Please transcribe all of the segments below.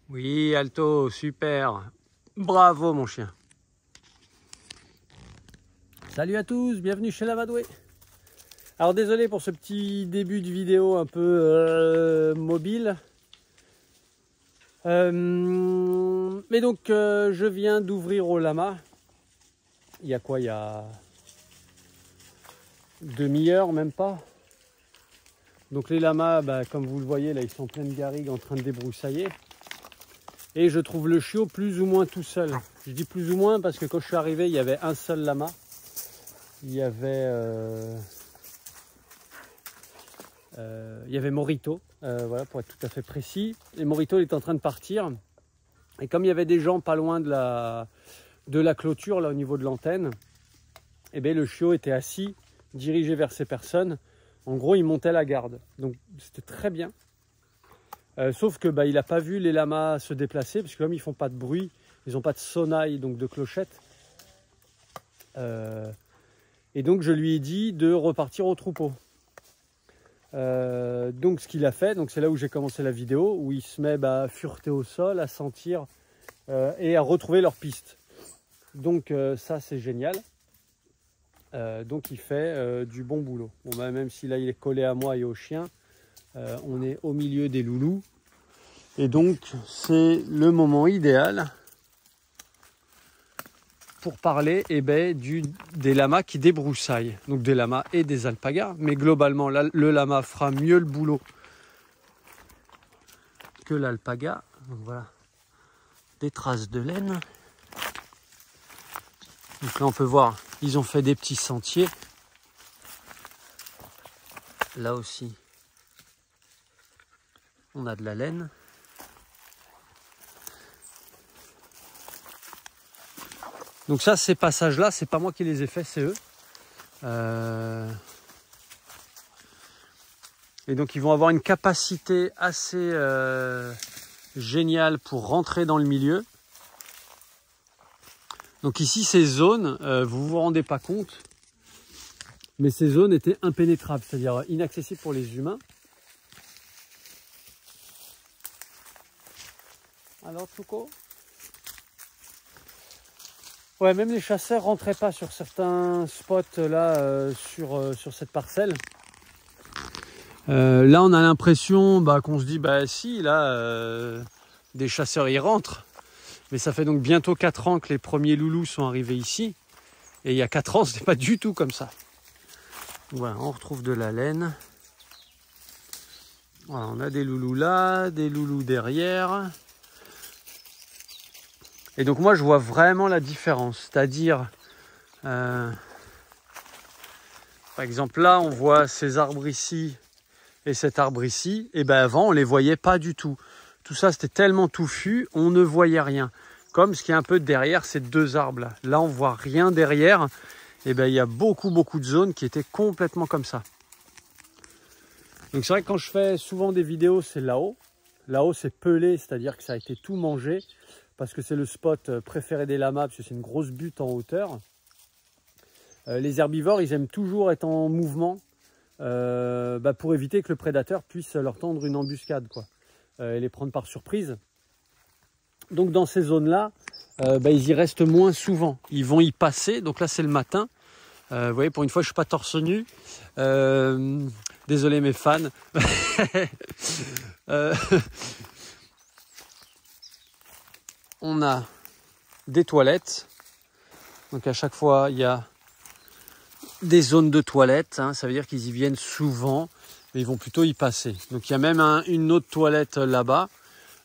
Oui, Alto, super. Bravo, mon chien. Salut à tous, bienvenue chez Lavadoué. Alors, désolé pour ce petit début de vidéo un peu mobile. Mais donc, je viens d'ouvrir au lama. Il y a quoi? Il y a demi-heure, même pas. Donc les lamas, comme vous le voyez, là, ils sont en pleine garrigue en train de débroussailler. Et je trouve le chiot plus ou moins tout seul. Je dis plus ou moins parce que quand je suis arrivé, il y avait un seul lama. Il y avait Morito, voilà, pour être tout à fait précis. Et Morito, il est en train de partir. Et comme il y avait des gens pas loin de la clôture, là, au niveau de l'antenne, eh bien, le chiot était assis, dirigé vers ces personnes. En gros, il montait la garde. Donc, c'était très bien. Sauf que il n'a pas vu les lamas se déplacer, parce que comme ils ne font pas de bruit, ils n'ont pas de sonaille, donc de clochette. Et donc, je lui ai dit de repartir au troupeau. Donc, ce qu'il a fait, c'est là où j'ai commencé la vidéo, où il se met à fureter au sol, à sentir et à retrouver leur piste. Donc, ça, c'est génial. Donc, il fait du bon boulot. Bon, même si là, il est collé à moi et au chien, on est au milieu des loulous. Et donc, c'est le moment idéal pour parler des lamas qui débroussaillent. Donc des lamas et des alpagas. Mais globalement, le lama fera mieux le boulot que l'alpaga. Donc voilà, des traces de laine. Donc là, on peut voir, ils ont fait des petits sentiers. Là aussi, on a de la laine. Donc ça, ces passages-là, c'est pas moi qui les ai faits, c'est eux. Et donc ils vont avoir une capacité assez géniale pour rentrer dans le milieu. Donc ici, ces zones, vous vous rendez pas compte, mais ces zones étaient impénétrables, c'est-à-dire inaccessibles pour les humains. Alors, Tsuko? Ouais, même les chasseurs rentraient pas sur certains spots là sur cette parcelle. Là, on a l'impression qu'on se dit si là des chasseurs y rentrent, mais ça fait donc bientôt 4 ans que les premiers loulous sont arrivés ici, et il y a 4 ans, c'était pas du tout comme ça. Voilà, on retrouve de la laine. Voilà, on a des loulous là, des loulous derrière. Et donc moi je vois vraiment la différence, c'est-à-dire par exemple là on voit ces arbres ici et cet arbre ici, et avant on les voyait pas du tout. Tout ça c'était tellement touffu, on ne voyait rien. Comme ce qui est un peu derrière ces deux arbres là. Là on voit rien derrière, et il y a beaucoup de zones qui étaient complètement comme ça. Donc c'est vrai que quand je fais souvent des vidéos, c'est là-haut. Là-haut c'est pelé, c'est-à-dire que ça a été tout mangé. Parce que c'est le spot préféré des lamas, parce que c'est une grosse butte en hauteur. Les herbivores, ils aiment toujours être en mouvement pour éviter que le prédateur puisse leur tendre une embuscade, et les prendre par surprise. Donc dans ces zones-là, ils y restent moins souvent. Ils vont y passer, donc là c'est le matin. Vous voyez, pour une fois, je ne suis pas torse nu. Désolé mes fans. On a des toilettes, donc à chaque fois il y a des zones de toilettes, ça veut dire qu'ils y viennent souvent, mais ils vont plutôt y passer. Donc il y a même une autre toilette là-bas,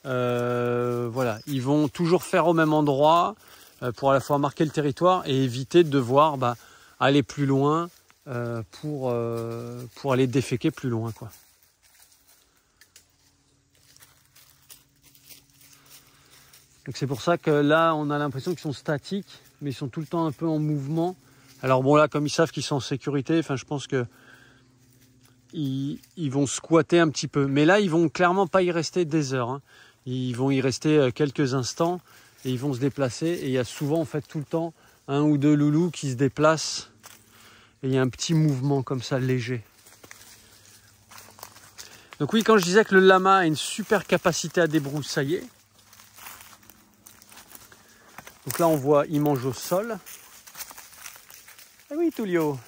voilà, ils vont toujours faire au même endroit pour à la fois marquer le territoire et éviter de devoir aller plus loin pour aller déféquer plus loin, Donc c'est pour ça que là, on a l'impression qu'ils sont statiques, mais ils sont tout le temps un peu en mouvement. Alors bon, là, comme ils savent qu'ils sont en sécurité, je pense que ils vont squatter un petit peu. Mais là, ils vont clairement pas y rester des heures. Ils vont y rester quelques instants et ils vont se déplacer. Et il y a souvent, en fait, tout le temps, 1 ou 2 loulous qui se déplacent. Et il y a un petit mouvement comme ça, léger. Donc oui, quand je disais que le lama a une super capacité à débroussailler, Donc là, on voit, ils mangent au sol. Ah oui, Tullio.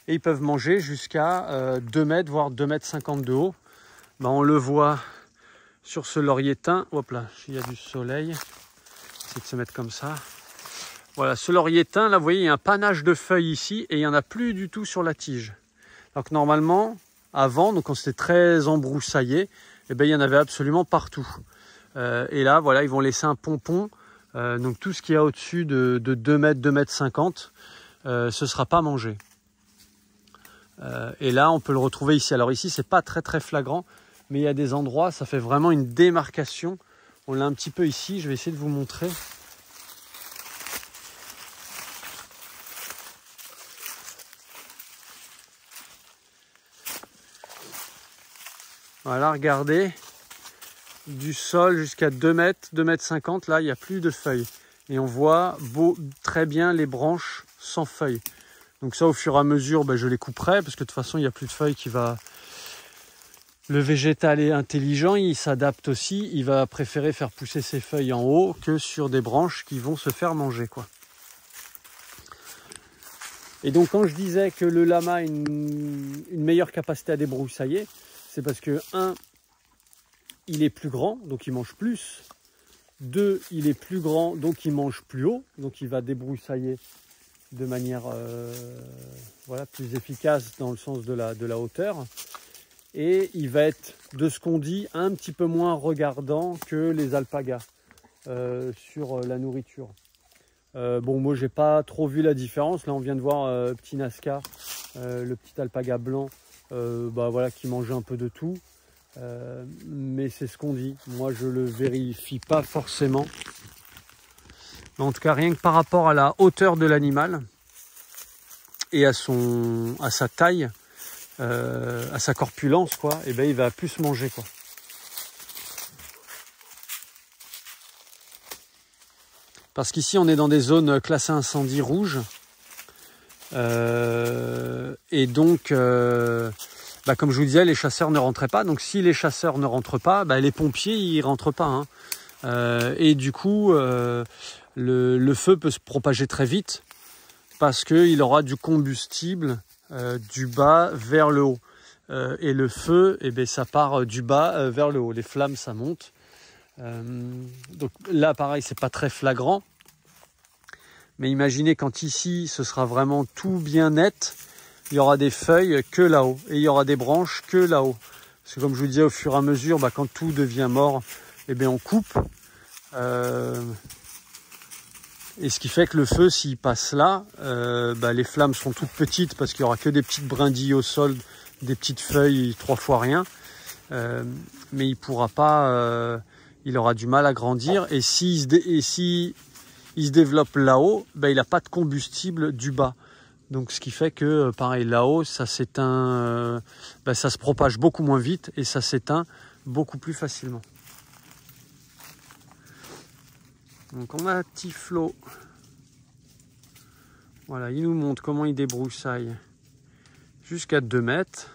Et ils peuvent manger jusqu'à 2 mètres, voire 2 mètres 50 de haut. Ben, on le voit sur ce laurier thym. Hop là, il y a du soleil. Essayer de se mettre comme ça. Voilà, ce laurier thym, là, vous voyez, il y a un panache de feuilles ici et il n'y en a plus du tout sur la tige. Alors que normalement, avant, donc quand c'était très embroussaillé, eh ben, il y en avait absolument partout. Et là, voilà, ils vont laisser un pompon. Donc tout ce qui est au-dessus de 2 mètres, 2 mètres 50, ce ne sera pas mangé. Et là, on peut le retrouver ici. Alors ici, c'est pas très très flagrant, mais il y a des endroits, ça fait vraiment une démarcation. On l'a un petit peu ici, je vais essayer de vous montrer. Voilà, regardez, du sol jusqu'à 2 mètres, 2 mètres 50, là, il n'y a plus de feuilles. Et on voit très bien les branches sans feuilles. Donc ça, au fur et à mesure, ben, je les couperai, parce que de toute façon, il n'y a plus de feuilles qui va... Le végétal est intelligent, il s'adapte aussi, il va préférer faire pousser ses feuilles en haut que sur des branches qui vont se faire manger, quoi. Et donc, quand je disais que le lama a une meilleure capacité à débroussailler, c'est parce que, 1, il est plus grand, donc il mange plus. 2, il est plus grand, donc il mange plus haut, donc il va débroussailler de manière voilà, plus efficace dans le sens de la hauteur. Et il va être, de ce qu'on dit, un petit peu moins regardant que les alpagas sur la nourriture. Bon, moi, j'ai pas trop vu la différence. Là, on vient de voir petit Nazca, le petit alpaga blanc, bah, voilà, qui mangeait un peu de tout. Mais c'est ce qu'on dit. Moi, je le vérifie pas forcément. Mais en tout cas, rien que par rapport à la hauteur de l'animal et à sa taille, à sa corpulence, quoi, et ben il va plus manger, quoi. Parce qu'ici, on est dans des zones classées incendie rouge. Et donc, bah, comme je vous disais, les chasseurs ne rentraient pas. Donc, si les chasseurs ne rentrent pas, bah, les pompiers, ils ne rentrent pas. Hein. Et du coup, le feu peut se propager très vite parce qu'il aura du combustible du bas vers le haut. Et le feu, eh bien, ça part du bas vers le haut. Les flammes, ça monte. Donc là, pareil, c'est pas très flagrant. Mais imaginez quand ici, ce sera vraiment tout bien net, il y aura des feuilles que là-haut. Et il y aura des branches que là-haut. Parce que comme je vous disais, au fur et à mesure, bah, quand tout devient mort, eh bien, on coupe. Et ce qui fait que le feu, s'il passe là, bah, les flammes seront toutes petites parce qu'il n'y aura que des petites brindilles au sol, des petites feuilles, 3 fois rien. Mais il pourra pas, il aura du mal à grandir. Et s'il se développe là-haut, bah, il n'a pas de combustible du bas. Donc ce qui fait que, pareil, là-haut, ça s'éteint, bah, ça se propage beaucoup moins vite et ça s'éteint beaucoup plus facilement. Donc on a Tiflo. Voilà, il nous montre comment il débroussaille jusqu'à 2 mètres.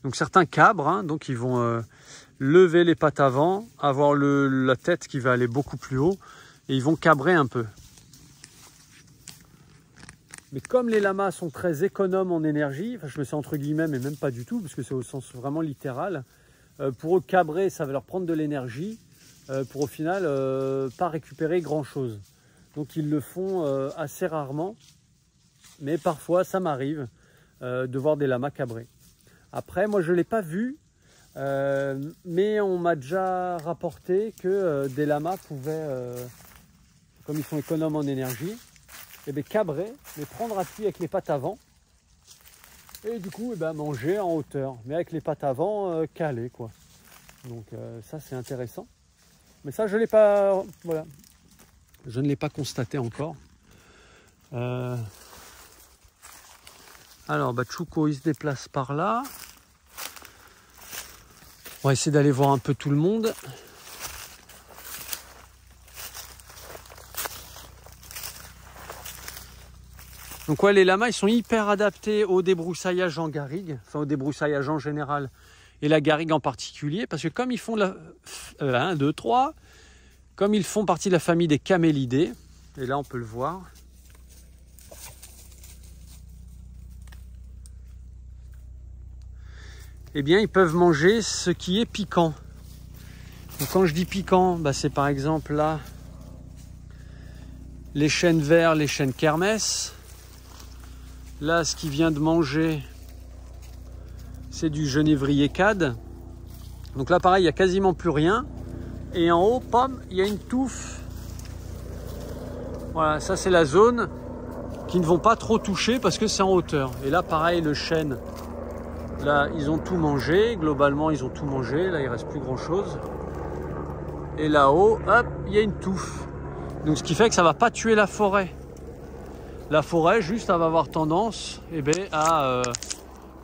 Donc certains cabrent, hein, donc ils vont lever les pattes avant, avoir la tête qui va aller beaucoup plus haut et ils vont cabrer un peu. Mais comme les lamas sont très économes en énergie, enfin je me suis entre guillemets, mais même pas du tout, parce que c'est au sens vraiment littéral, pour eux cabrer, ça va leur prendre de l'énergie, pour au final pas récupérer grand chose. Donc ils le font assez rarement, mais parfois ça m'arrive de voir des lamas cabrer. Après moi je ne l'ai pas vu, mais on m'a déjà rapporté que des lamas pouvaient, comme ils sont économes en énergie, et bien cabrer, les prendre appui avec les pattes avant, et du coup manger en hauteur, mais avec les pattes avant calées, quoi. Donc ça c'est intéressant. Mais ça, je l'ai pas, voilà, je ne l'ai pas constaté encore. Alors, bah, Chouko, il se déplace par là. On va essayer d'aller voir un peu tout le monde. Donc ouais, les lamas, ils sont hyper adaptés au débroussaillage en garrigue, enfin au débroussaillage en général, et la garrigue en particulier, parce que comme ils font 1, 2, 3, Comme ils font partie de la famille des camélidés, et là on peut le voir, eh bien ils peuvent manger ce qui est piquant. Donc, quand je dis piquant, bah, c'est par exemple là les chênes verts, les chênes kermès. Là, ce qu'il vient de manger, c'est du genévrier cad. Donc là, pareil, il n'y a quasiment plus rien. Et en haut, pomme, il y a une touffe. Voilà, ça c'est la zone qu'ils ne vont pas trop toucher parce que c'est en hauteur. Et là, pareil, le chêne, là, ils ont tout mangé. Globalement, ils ont tout mangé. Là, il ne reste plus grand-chose. Et là-haut, hop, il y a une touffe. Donc ce qui fait que ça ne va pas tuer la forêt. La forêt, juste, elle va avoir tendance à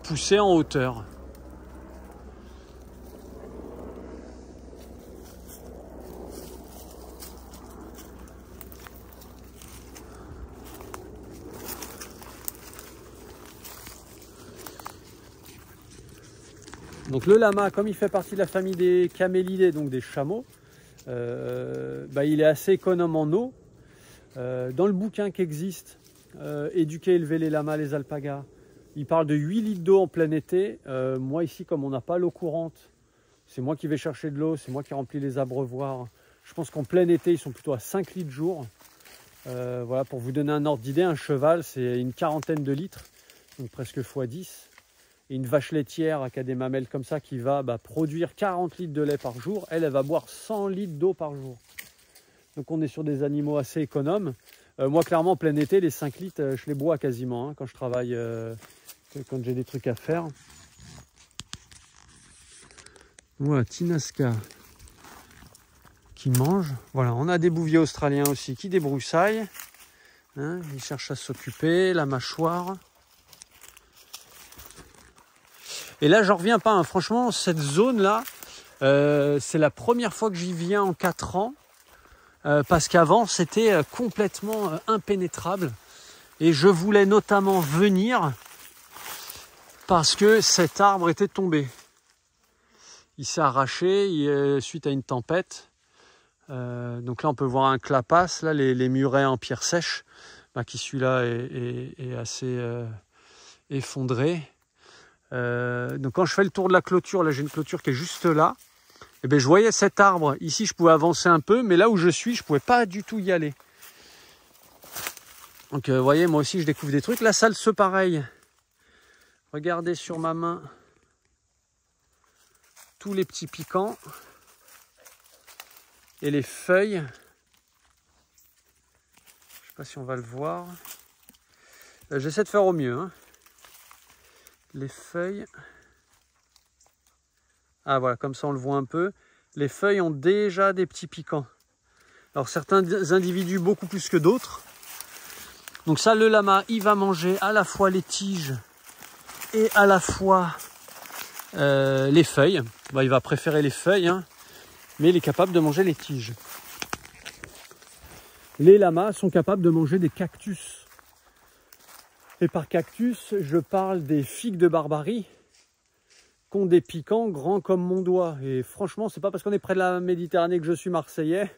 pousser en hauteur. Donc le lama, comme il fait partie de la famille des camélidés, donc des chameaux, il est assez économe en eau. Dans le bouquin qui existe, Éduquer et élever les lamas, les alpagas, il parle de 8 litres d'eau en plein été. Moi ici, comme on n'a pas l'eau courante, c'est moi qui vais chercher de l'eau, c'est moi qui remplis les abreuvoirs. Je pense qu'en plein été, ils sont plutôt à 5 litres jour. Voilà, pour vous donner un ordre d'idée, un cheval, c'est une quarantaine de litres, donc presque x10. Et une vache laitière qui a des mamelles comme ça qui va produire 40 litres de lait par jour, elle va boire 100 litres d'eau par jour. Donc on est sur des animaux assez économes. Moi clairement en plein été, les 5 litres, je les bois quasiment quand je travaille, quand j'ai des trucs à faire. Voilà, Tinasca qui mange. Voilà, on a des bouviers australiens aussi qui débroussaillent. Hein, ils cherchent à s'occuper, la mâchoire. Et là, j'en reviens pas. Hein. Franchement, cette zone-là, c'est la première fois que j'y viens en 4 ans. Parce qu'avant, c'était complètement impénétrable. Et je voulais notamment venir parce que cet arbre était tombé. Il s'est arraché suite à une tempête. Donc là, on peut voir un clapas, là, les murets en pierre sèche, qui celui-là est assez effondré. Donc quand je fais le tour de la clôture, là j'ai une clôture qui est juste là, et je voyais cet arbre. Ici je pouvais avancer un peu, mais là où je suis, je pouvais pas du tout y aller. Donc vous voyez, moi aussi je découvre des trucs. La salse pareil. Regardez sur ma main tous les petits piquants et les feuilles. Je sais pas si on va le voir. J'essaie de faire au mieux. Hein. Les feuilles, ah voilà, comme ça on le voit un peu, les feuilles ont déjà des petits piquants. Alors certains individus beaucoup plus que d'autres. Donc ça, le lama, il va manger à la fois les tiges et à la fois les feuilles. Il va préférer les feuilles, hein, mais il est capable de manger les tiges. Les lamas sont capables de manger des cactus. Et par cactus, je parle des figues de Barbarie qui ont des piquants grands comme mon doigt. Et franchement, c'est pas parce qu'on est près de la Méditerranée que je suis marseillais,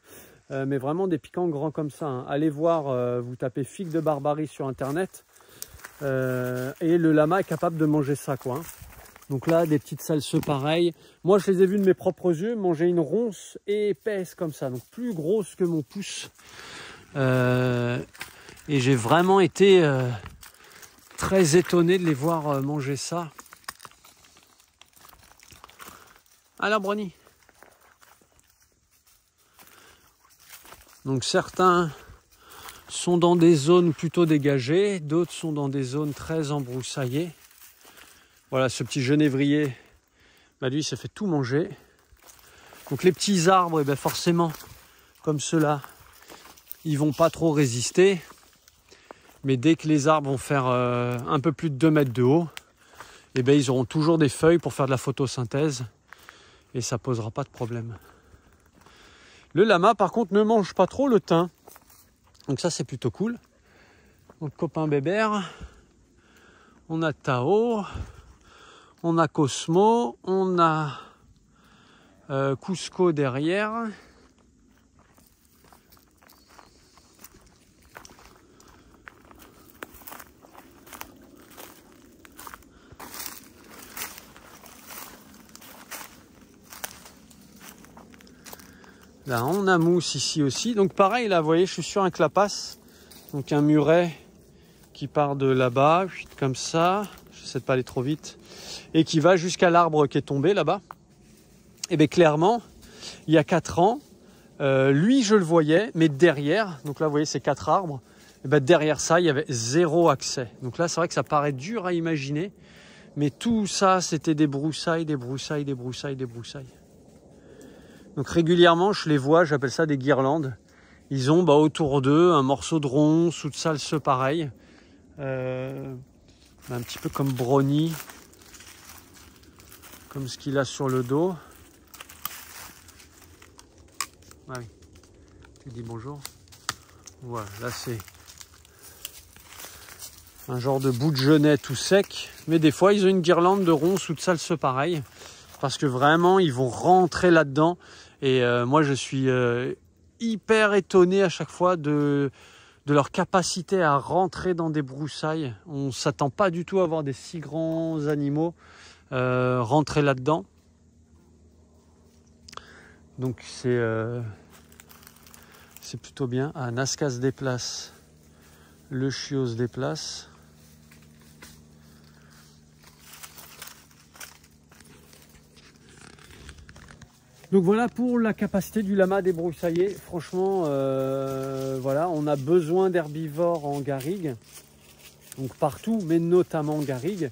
mais vraiment des piquants grands comme ça. Hein. Allez voir, vous tapez figues de Barbarie sur internet, et le lama est capable de manger ça, quoi. Hein. Donc là, des petites salseux pareilles. Moi, je les ai vus de mes propres yeux manger une ronce épaisse comme ça, donc plus grosse que mon pouce. Et j'ai vraiment été très étonné de les voir manger ça. Alors, Brony. Donc certains sont dans des zones plutôt dégagées, d'autres sont dans des zones très embroussaillées. Voilà, ce petit genévrier, lui, il s'est fait tout manger. Donc les petits arbres, forcément, comme ceux-là, ils vont pas trop résister. Mais dès que les arbres vont faire un peu plus de 2 mètres de haut, ils auront toujours des feuilles pour faire de la photosynthèse. Et ça posera pas de problème. Le lama, par contre, ne mange pas trop le thym. Donc ça, c'est plutôt cool. Donc copain bébert, on a Tao, on a Cosmo, on a Cusco derrière. Là, on a mousse ici aussi. Donc pareil, là, vous voyez, je suis sur un clapasse. Donc un muret qui part de là-bas, comme ça. J'essaie de pas aller trop vite. Et qui va jusqu'à l'arbre qui est tombé là-bas. Et bien clairement, il y a 4 ans, lui, je le voyais, mais derrière, donc là, vous voyez, c'est 4 arbres. Et bien derrière ça, il y avait 0 accès. Donc là, c'est vrai que ça paraît dur à imaginer. Mais tout ça, c'était des broussailles, des broussailles, des broussailles, des broussailles. Donc régulièrement, je les vois, j'appelle ça des guirlandes. Ils ont autour d'eux un morceau de ronce ou de salse pareil. Un petit peu comme Brownie. Comme ce qu'il a sur le dos. Ah oui. Tu dis bonjour. Voilà, là c'est un genre de bout de genêt tout sec. Mais des fois, ils ont une guirlande de ronces ou de salse pareil. Parce que vraiment, ils vont rentrer là-dedans. Et moi, je suis hyper étonné à chaque fois de leur capacité à rentrer dans des broussailles. On ne s'attend pas du tout à voir des si grands animaux rentrer là-dedans. Donc c'est plutôt bien. Ah, Nazca se déplace. Le chiot se déplace. Donc voilà pour la capacité du lama débroussailler. Franchement, voilà, on a besoin d'herbivores en garrigue, donc partout, mais notamment en garrigue,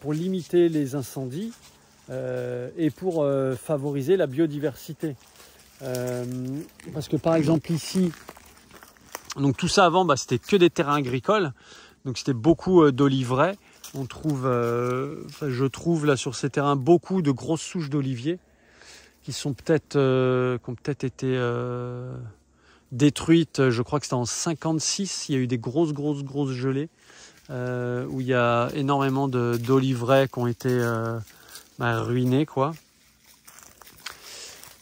pour limiter les incendies et pour favoriser la biodiversité. Parce que par exemple ici, donc tout ça avant, c'était que des terrains agricoles, donc c'était beaucoup d'oliveraies. On trouve, je trouve là sur ces terrains beaucoup de grosses souches d'oliviers. Qui sont peut-être qui ont peut-être été détruites. Je crois que c'était en 56. Il y a eu des grosses gelées où il y a énormément d'oliveraies qui ont été ruinées, quoi.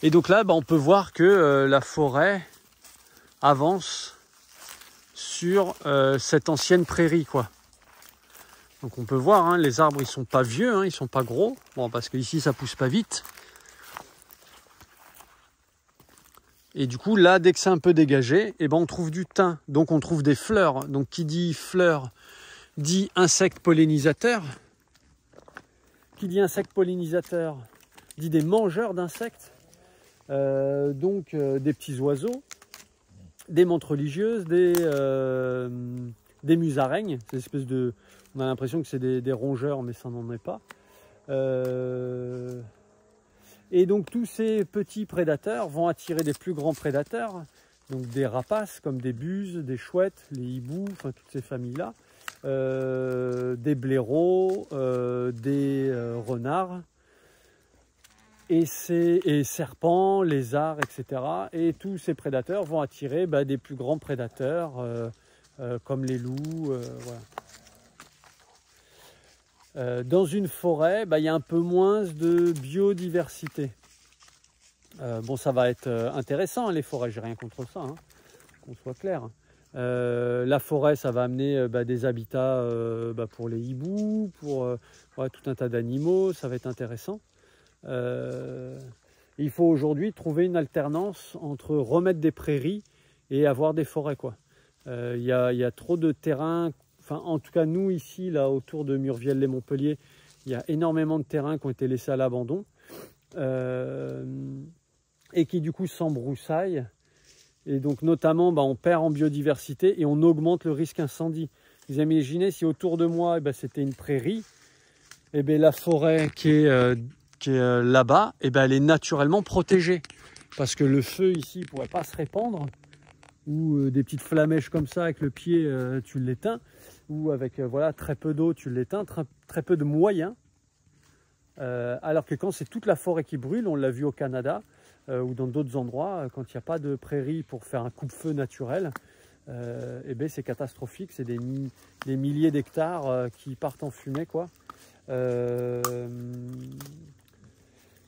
Et donc là, on peut voir que la forêt avance sur cette ancienne prairie, quoi. Donc on peut voir, hein, les arbres ils sont pas vieux, hein, ils sont pas gros. Bon, parce qu'ici ça pousse pas vite. Et du coup, là, dès que c'est un peu dégagé, on trouve du thym. Donc, on trouve des fleurs. Donc, qui dit fleurs, dit insectes pollinisateurs. Qui dit insectes pollinisateurs, dit des mangeurs d'insectes. Donc, des petits oiseaux, des menthes religieuses, des musaraignes. C'est une espèce de... On a l'impression que c'est des rongeurs, mais ça n'en est pas. Et donc tous ces petits prédateurs vont attirer des plus grands prédateurs, donc des rapaces comme des buses, des chouettes, les hiboux, enfin toutes ces familles-là, des blaireaux, des renards, et serpents, lézards, etc. Et tous ces prédateurs vont attirer des plus grands prédateurs comme les loups, voilà. Dans une forêt, il y a un peu moins de biodiversité. Ça va être intéressant, les forêts, j'ai rien contre ça, hein, qu'on soit clair. La forêt, ça va amener des habitats pour les hiboux, pour tout un tas d'animaux, ça va être intéressant. Il faut aujourd'hui trouver une alternance entre remettre des prairies et avoir des forêts, quoi. Il y a trop de terrain. Enfin, en tout cas, nous, ici, là, autour de Murviel-lès-Montpellier, il y a énormément de terrains qui ont été laissés à l'abandon et qui, du coup, s'embroussaillent. Et donc, notamment, on perd en biodiversité et on augmente le risque incendie. Vous imaginez si autour de moi, c'était une prairie, la forêt qui est là-bas, elle est naturellement protégée. Parce que le feu, ici, ne pourrait pas se répandre. Ou des petites flamèches comme ça, avec le pied, tu l'éteins. Ou avec très peu d'eau, tu l'éteins, très peu de moyens. Alors que quand c'est toute la forêt qui brûle, on l'a vu au Canada ou dans d'autres endroits, quand il n'y a pas de prairie pour faire un coupe-feu naturel, c'est catastrophique. C'est des milliers d'hectares qui partent en fumée, quoi.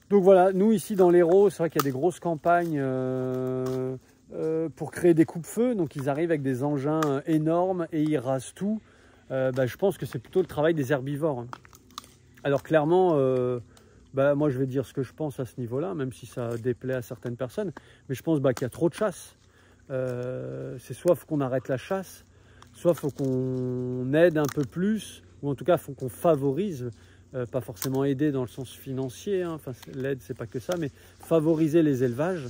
Donc voilà, nous ici dans l'Hérault, c'est vrai qu'il y a des grosses campagnes pour créer des coupe-feux. Donc ils arrivent avec des engins énormes et ils rasent tout. Je pense que c'est plutôt le travail des herbivores. Alors clairement, bah, moi je vais dire ce que je pense à ce niveau-là, même si ça déplaît à certaines personnes, mais je pense qu'il y a trop de chasse. C'est soit faut qu'on arrête la chasse, soit faut qu'on aide un peu plus, ou en tout cas faut qu'on favorise, pas forcément aider dans le sens financier, hein. Enfin, l'aide c'est pas que ça, mais favoriser les élevages,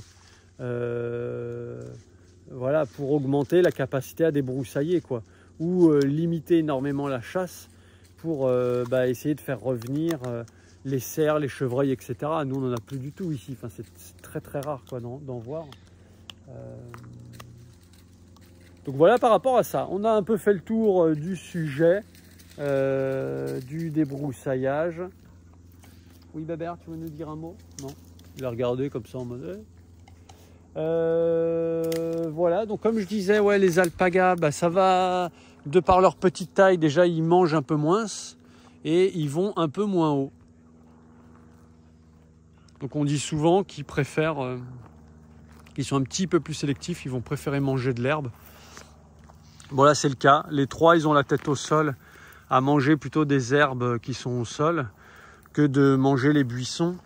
voilà, pour augmenter la capacité à débroussailler, quoi, ou limiter énormément la chasse pour essayer de faire revenir les cerfs, les chevreuils, etc. Nous on n'en a plus du tout ici, enfin, c'est très très rare d'en voir. Donc voilà par rapport à ça, on a un peu fait le tour du sujet du débroussaillage. Oui Babert, tu veux nous dire un mot? Non, il a regardé comme ça en mode... voilà, donc comme je disais, ouais, les alpagas, bah, ça va, de par leur petite taille, déjà ils mangent un peu moins et ils vont un peu moins haut. Donc on dit souvent qu'ils préfèrent, qu'ils sont un petit peu plus sélectifs, ils vont préférer manger de l'herbe. Bon là c'est le cas, les trois ils ont la tête au sol, à manger plutôt des herbes qui sont au sol que de manger les buissons.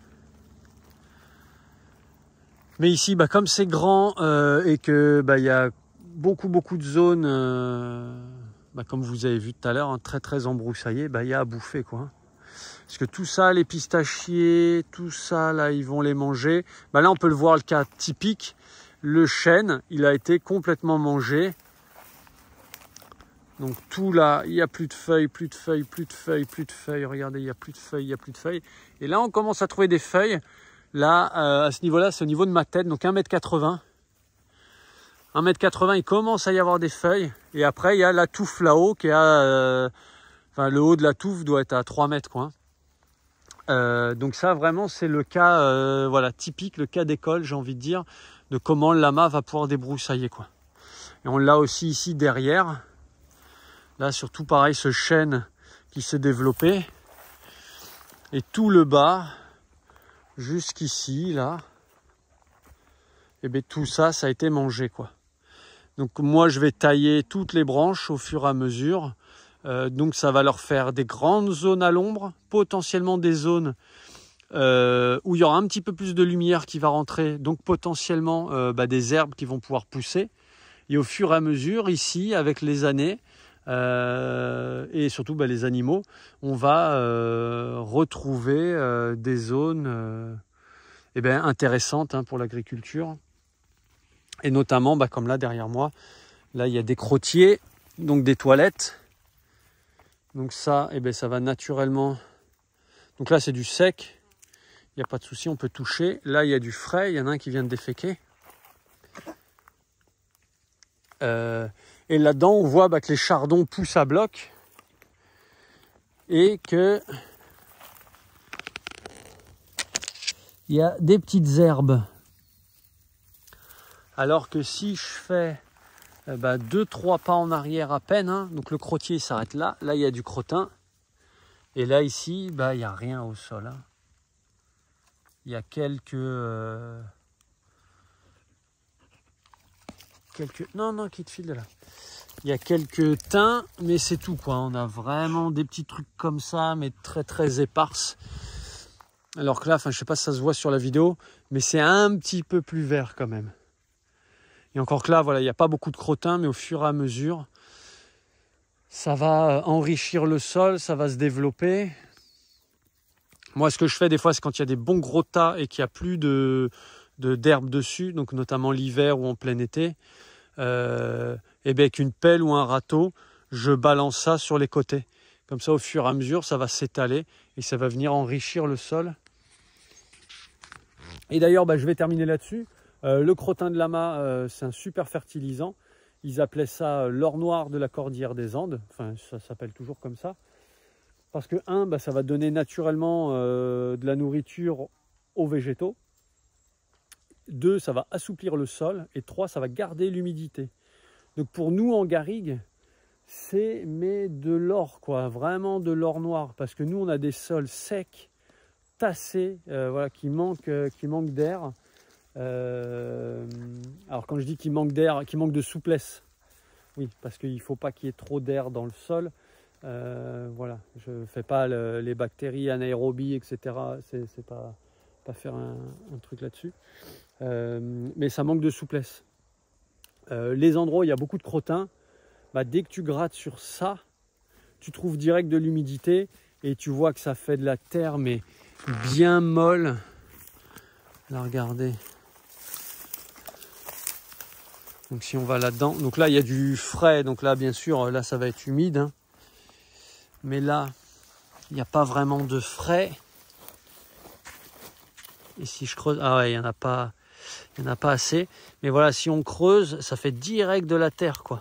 Mais ici, bah, comme c'est grand et que y a beaucoup de zones, comme vous avez vu tout à l'heure, hein, très très embroussaillées, il y a à bouffer, quoi. Parce que tout ça, les pistachiers, tout ça, là, ils vont les manger. Là, on peut le voir, le cas typique. Le chêne, il a été complètement mangé. Donc tout là, il n'y a plus de feuilles, plus de feuilles, plus de feuilles, plus de feuilles. Regardez, il n'y a plus de feuilles, il n'y a plus de feuilles. Et là, on commence à trouver des feuilles. Là, à ce niveau-là, c'est au niveau de ma tête, donc 1,80 m. 1,80 m, il commence à y avoir des feuilles. Et après, il y a la touffe là-haut qui a... le haut de la touffe doit être à 3 mètres, quoi. Donc ça, vraiment, c'est le cas typique, le cas d'école, j'ai envie de dire, de comment le lama va pouvoir débroussailler, quoi. Et on l'a aussi ici derrière. Là, surtout pareil, ce chêne qui s'est développé. Et tout le bas, jusqu'ici, là, et bien tout ça, ça a été mangé, quoi. Donc moi, je vais tailler toutes les branches au fur et à mesure. Donc ça va leur faire des grandes zones à l'ombre, potentiellement des zones où il y aura un petit peu plus de lumière qui va rentrer, donc potentiellement des herbes qui vont pouvoir pousser. Et au fur et à mesure, ici, avec les années, et surtout les animaux, on va retrouver des zones intéressantes, hein, pour l'agriculture. Et notamment, comme là derrière moi, là il y a des crottiers, donc des toilettes. Donc ça, ça va naturellement. Donc là c'est du sec, il n'y a pas de souci, on peut toucher. Là il y a du frais, il y en a un qui vient de déféquer. Et là-dedans on voit que les chardons poussent à bloc. Et que il y a des petites herbes. Alors que si je fais 2-3 pas en arrière à peine, hein, donc le crottier s'arrête là, là il y a du crottin, et là ici il n'y a rien au sol, hein. Il y a quelques non qui te file de là, il y a quelques thym, mais c'est tout, quoi. On a vraiment des petits trucs comme ça, mais très très éparses, alors que là, je sais pas si ça se voit sur la vidéo, mais c'est un petit peu plus vert quand même. Et encore que là, voilà, il n'y a pas beaucoup de crottin, mais au fur et à mesure, ça va enrichir le sol, ça va se développer. Moi, ce que je fais des fois, c'est quand il y a des bons gros tas et qu'il n'y a plus d'herbe dessus, donc notamment l'hiver ou en plein été, avec une pelle ou un râteau, je balance ça sur les côtés. Comme ça, au fur et à mesure, ça va s'étaler et ça va venir enrichir le sol. Et d'ailleurs, je vais terminer là-dessus. Le crottin de lama, c'est un super fertilisant. Ils appelaient ça l'or noir de la cordillère des Andes. Enfin, ça s'appelle toujours comme ça. Parce que, ça va donner naturellement de la nourriture aux végétaux. 2, ça va assouplir le sol. Et 3, ça va garder l'humidité. Donc pour nous, en garrigue, c'est de l'or, quoi. Vraiment de l'or noir. Parce que nous, on a des sols secs, tassés, qui manquent d'air. Alors quand je dis qu'il manque d'air, qu'il manque de souplesse, oui, parce qu'il ne faut pas qu'il y ait trop d'air dans le sol, Voilà, je ne fais pas les bactéries anaérobies, etc. C'est pas faire un truc là-dessus. Mais ça manque de souplesse. Les endroits où il y a beaucoup de crottin, bah, dès que tu grattes sur ça, tu trouves direct de l'humidité et tu vois que ça fait de la terre, mais bien molle. Là, regardez. Donc si on va là-dedans, donc là il y a du frais, donc là bien sûr, là ça va être humide. Hein. Mais là, il n'y a pas vraiment de frais. Et si je creuse, ah ouais, il n'y en a pas assez. Mais voilà, si on creuse, ça fait direct de la terre, quoi.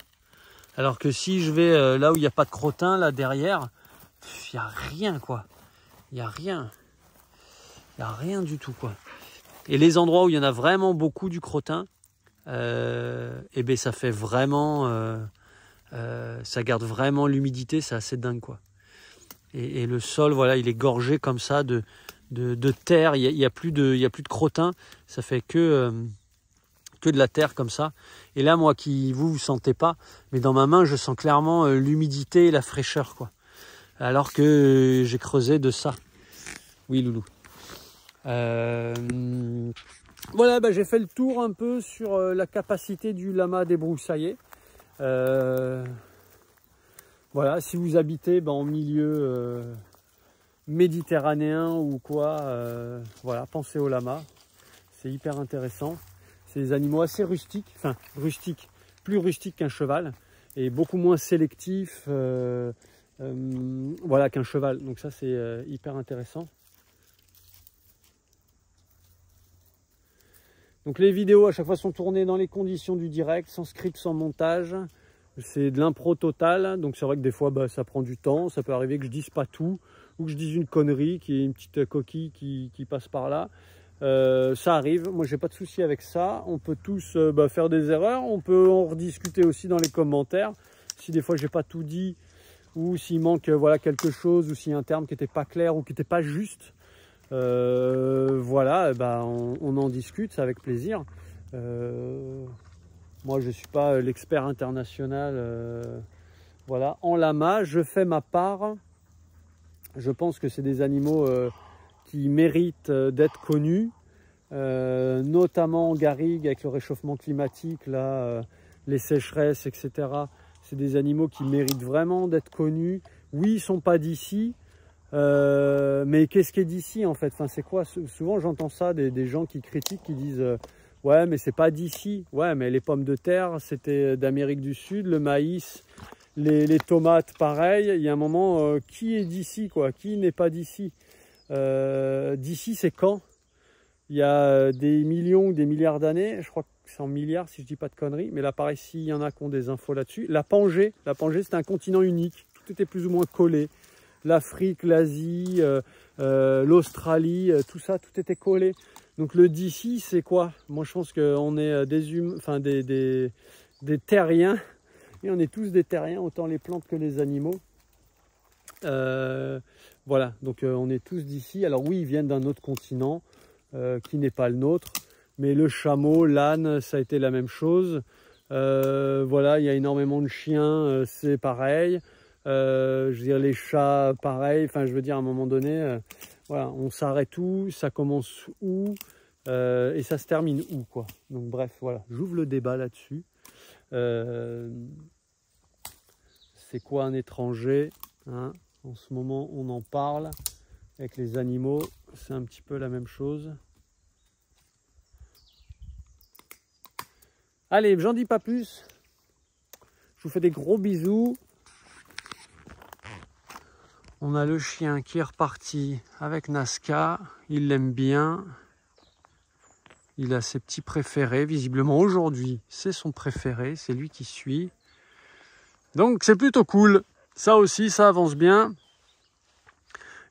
Alors que si je vais là où il n'y a pas de crottin, là derrière, il n'y a rien, quoi. Il n'y a rien. Il n'y a rien du tout, quoi. Et les endroits où il y en a vraiment beaucoup du crottin, et ben ça fait vraiment, ça garde vraiment l'humidité, c'est assez dingue, quoi. Et le sol, voilà, il est gorgé comme ça de terre. Il y a plus de crottin, ça fait que de la terre comme ça. Et là, moi qui vous sentez pas, mais dans ma main, je sens clairement l'humidité et la fraîcheur, quoi. Alors que j'ai creusé de ça. Oui, loulou. Voilà, bah, j'ai fait le tour un peu sur la capacité du lama à débroussailler. Voilà, si vous habitez en milieu méditerranéen ou quoi, voilà, pensez au lama. C'est hyper intéressant. C'est des animaux assez rustiques, enfin rustiques, plus rustiques qu'un cheval et beaucoup moins sélectifs voilà, qu'un cheval. Donc ça, c'est hyper intéressant. Donc les vidéos à chaque fois sont tournées dans les conditions du direct, sans script, sans montage. C'est de l'impro total, donc c'est vrai que des fois ça prend du temps. Ça peut arriver que je dise pas tout ou que je dise une connerie, qui est une petite coquille qui passe par là. Ça arrive, moi j'ai pas de souci avec ça. On peut tous faire des erreurs, on peut en rediscuter aussi dans les commentaires. Si des fois j'ai pas tout dit ou s'il manque voilà, quelque chose ou s'il y a un terme qui n'était pas clair ou qui n'était pas juste. Voilà, on en discute, c'est avec plaisir. Moi, je ne suis pas l'expert international voilà, en lama. Je fais ma part. Je pense que c'est des animaux qui méritent d'être connus, notamment en garrigue avec le réchauffement climatique, là, les sécheresses, etc. C'est des animaux qui méritent vraiment d'être connus. Oui, ils ne sont pas d'ici. Mais qu'est-ce qui est d'ici en fait? Enfin, c'est quoi? Souvent j'entends ça des gens qui critiquent, qui disent ouais mais c'est pas d'ici. Ouais mais les pommes de terre c'était d'Amérique du Sud, le maïs, les tomates pareil. Il y a un moment qui est d'ici quoi? Qui n'est pas d'ici? D'ici c'est quand? Il y a des millions ou des milliards d'années, je crois que c'est en milliards si je dis pas de conneries, mais là pareil s'il y en a qui ont des infos là-dessus. La Pangée c'était un continent unique, tout était plus ou moins collé. L'Afrique, l'Asie, l'Australie, tout ça, tout était collé. Donc le d'ici, c'est quoi? Moi, je pense qu'on est des terriens. Et on est tous des terriens, autant les plantes que les animaux. Voilà, donc on est tous d'ici. Alors oui, ils viennent d'un autre continent qui n'est pas le nôtre. Mais le chameau, l'âne, ça a été la même chose. Voilà, il y a énormément de chiens, c'est pareil. Je veux dire les chats pareil, enfin je veux dire à un moment donné voilà, on s'arrête où, ça commence où et ça se termine où quoi. Donc bref voilà, j'ouvre le débat là-dessus. C'est quoi un étranger hein? En ce moment on en parle avec les animaux, c'est un petit peu la même chose. Allez, j'en dis pas plus, je vous fais des gros bisous. On a le chien qui est reparti avec Nazca, il l'aime bien, il a ses petits préférés, visiblement aujourd'hui c'est son préféré, c'est lui qui suit. Donc c'est plutôt cool, ça aussi ça avance bien.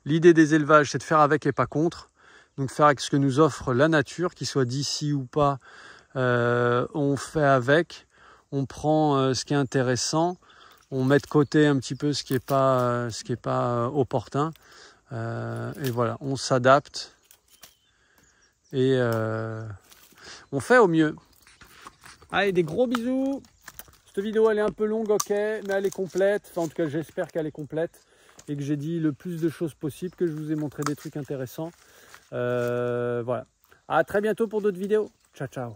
L'idée des élevages c'est de faire avec et pas contre, donc faire avec ce que nous offre la nature, qu'il soit d'ici ou pas, on fait avec, on prend ce qui est intéressant. On met de côté un petit peu ce qui est pas opportun. Et voilà, on s'adapte. Et on fait au mieux. Allez, des gros bisous. Cette vidéo, elle est un peu longue, ok, mais elle est complète. Enfin, en tout cas, j'espère qu'elle est complète et que j'ai dit le plus de choses possible, que je vous ai montré des trucs intéressants. Voilà. À très bientôt pour d'autres vidéos. Ciao, ciao.